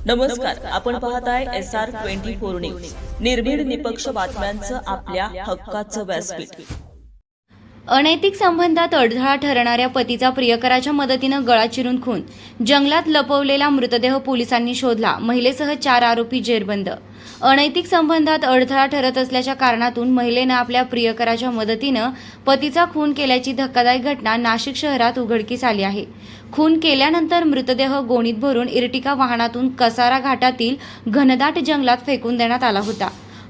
नमस्कार, आपण पाहताय SR24 न्यूज. निर्भीड निपक्ष बातम्यांचं आपल्या हक्काचं व्यासपीठ. अनैतिक संबंधात अडथळा ठरणाऱ्या पतीचा प्रियकराच्या मदतीनं गळा चिरून खून. जंगलात लपवलेला मृतदेह पोलिसांनी शोधला. महिलेसह 4 आरोपी जेरबंद. अनैतिक संबंधात अडथळा ठरत असल्याच्या कारणातून महिलेनं आपल्या प्रियकराच्या मदतीनं पतीचा खून केल्याची धक्कादायक घटना नाशिक शहरात उघडकीस आली आहे. खून केल्यानंतर मृतदेह गोणीत भरून इर्टिका वाहनातून कसारा घाटातील घनदाट जंगलात फेकून देण्यात आला होता.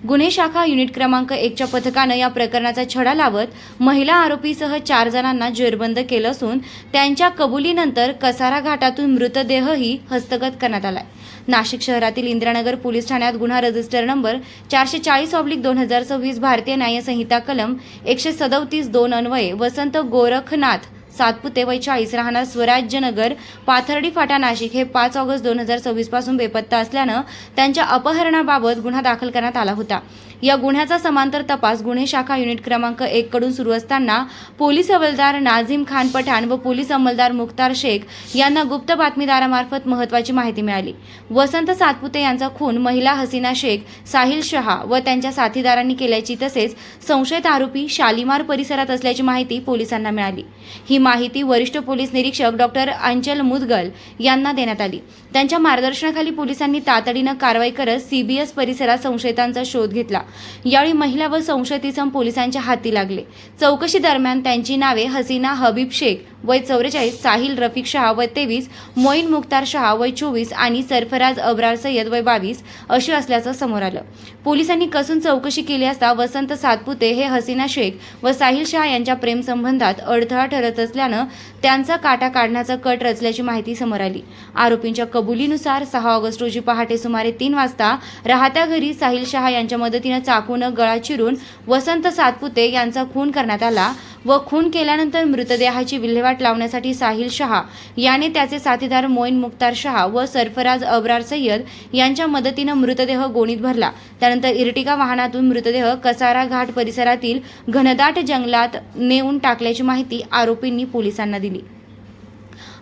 गुन्हे शाखा युनिट क्रमांक 1च्या पथकानं या प्रकरणाचा छडा लावत महिला आरोपीसह 4 जणांना जेरबंद केलं असून त्यांच्या कबुलीनंतर कसारा घाटातून मृतदेहही हस्तगत करण्यात आलाय. नाशिक शहरातील इंदिरानगर पोलीस ठाण्यात गुन्हा रजिस्टर नंबर 440/2026 भारतीय न्याय संहिता कलम 137(2) अन्वये वसंत गोरखनाथ सातपुते वय 40 राहणार स्वराज्यनगर पाथर्डी फाटा नाशिक हे 5 ऑगस्ट 2026 पासून बेपत्ता असल्यानं त्यांच्या अपहरणाबाबत गुन्हा दाखल करण्यात आला होता. या गुन्ह्याचा समांतर तपास गुन्हे शाखा युनिट क्रमांक 1 कडून सुरू असताना पोलीस हवालदार नाझीम खान पठाण व पोलीस अंमलदार मुख्तार शेख यांना गुप्त बातमीदारामार्फत महत्त्वाची माहिती मिळाली. वसंत सातपुते यांचा खून महिला हसीना शेख, साहिल शहा व त्यांच्या साथीदारांनी केल्याची तसेच संशयित आरोपी शालीमार परिसरात असल्याची माहिती पोलिसांना मिळाली. ही माहिती वरिष्ठ पोलीस निरीक्षक डॉक्टर अंचल मुदगल यांना देण्यात आली. त्यांच्या मार्गदर्शनाखाली पोलिसांनी तातडीनं कारवाई करत CBS परिसरात संशयितांचा शोध घेतला. यावेळी महिला व संशयित इसम पोलिसांच्या हाती लागले. चौकशी दरम्यान त्यांची नावे हसीना हबीब शेख वय 44, साहिल रफिक शहा वय 23, मोईन मुख्तार शहा वय 24 आणि सरफराज अब्रार सय्यद वय 22 अशी असल्याचं समोर आलं. पोलिसांनी कसून चौकशी केली असता वसंत सातपुते हे हसीना शेख व साहिल शहा यांच्या प्रेमसंबंधात अडथळा ठरत असल्यानं त्यांचा काटा काढण्याचा कट रचल्याची माहिती समोर आली. आरोपींच्या कबुलीनुसार 6 ऑगस्ट रोजी पहाटे सुमारे 3 वाजता राहत्या घरी साहिल शहा यांच्या मदतीनं चाकूनं गळा चिरून वसंत सातपुते यांचा खून करण्यात आला व खून केल्यानंतर मृतदेहाची विल्हेवाट लावण्यासाठी साहिल शहा याने त्याचे साथीदार मोईन मुख्तार शहा व सरफराज अब्रार सय्यद यांच्या मदतीनं मृतदेह गोणीत भरला. त्यानंतर इर्टिका वाहनातून मृतदेह कसारा घाट परिसरातील घनदाट जंगलात नेऊन टाकल्याची माहिती आरोपींनी पोलिसांना दिली.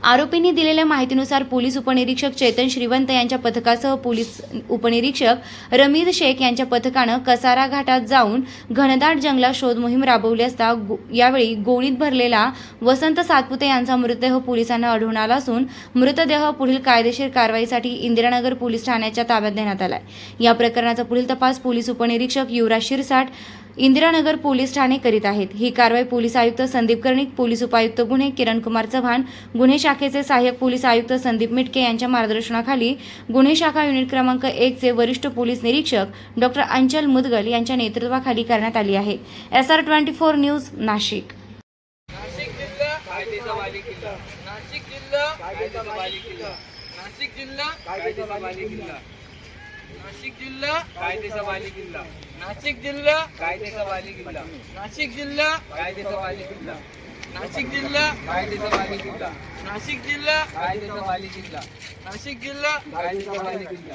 आरोपींनी दिलेल्या माहितीनुसार पोलीस उपनिरीक्षक चेतन श्रीवंत यांच्या पथकासह पोलीस उपनिरीक्षक रमीद शेख यांच्या पथकानं कसारा घाटात जाऊन घनदाट जंगलात शोध मोहीम राबवली असता यावेळी गोणीत भरलेला वसंत सातपुते यांचा मृतदेह पोलिसांना आढळून आला असून मृतदेह पुढील कायदेशीर कारवाईसाठी इंदिरानगर पोलीस ठाण्याच्या ताब्यात देण्यात आलाय. या प्रकरणाचा पुढील तपास पोलीस उपनिरीक्षक युवराज शिरसाट इंदिरानगर पोलीस ठाणे करीत आहेत. ही कारवाई पोलीस आयुक्त संदीप कर्णिक, पोलीस उपायुक्त गुन्हे किरणकुमार चव्हाण, गुन्हे शाखेचे सहाय्यक पोलीस आयुक्त संदीप मिटके यांच्या मार्गदर्शनाखाली गुन्हे शाखा युनिट क्रमांक 1 चे वरिष्ठ पोलीस निरीक्षक डॉक्टर अंचल मुदगल यांच्या नेतृत्वाखाली करण्यात आली आहे. SR24 news Nashik. नाशिक जिल्हा कायदेचा बालेकिल्ला. नाशिक जिल्हा कायदेचा बालेकिल्ला. नाशिक जिल्हा कायदेचा बालेकिल्ला. नाशिक जिल्हा कायदेचा बालेकिल्ला. नाशिक जिल्हा कायदेचा बालेकिल्ला. नाशिक जिल्हा कायदेचा बालेकिल्ला. नाशिक जिल्हा कायदेचा बालेकिल्ला. नाशिक जिल्हा कायदेचा बालेकिल्ला. नाशिक जिल्हा कायदेचा बालेकिल्ला.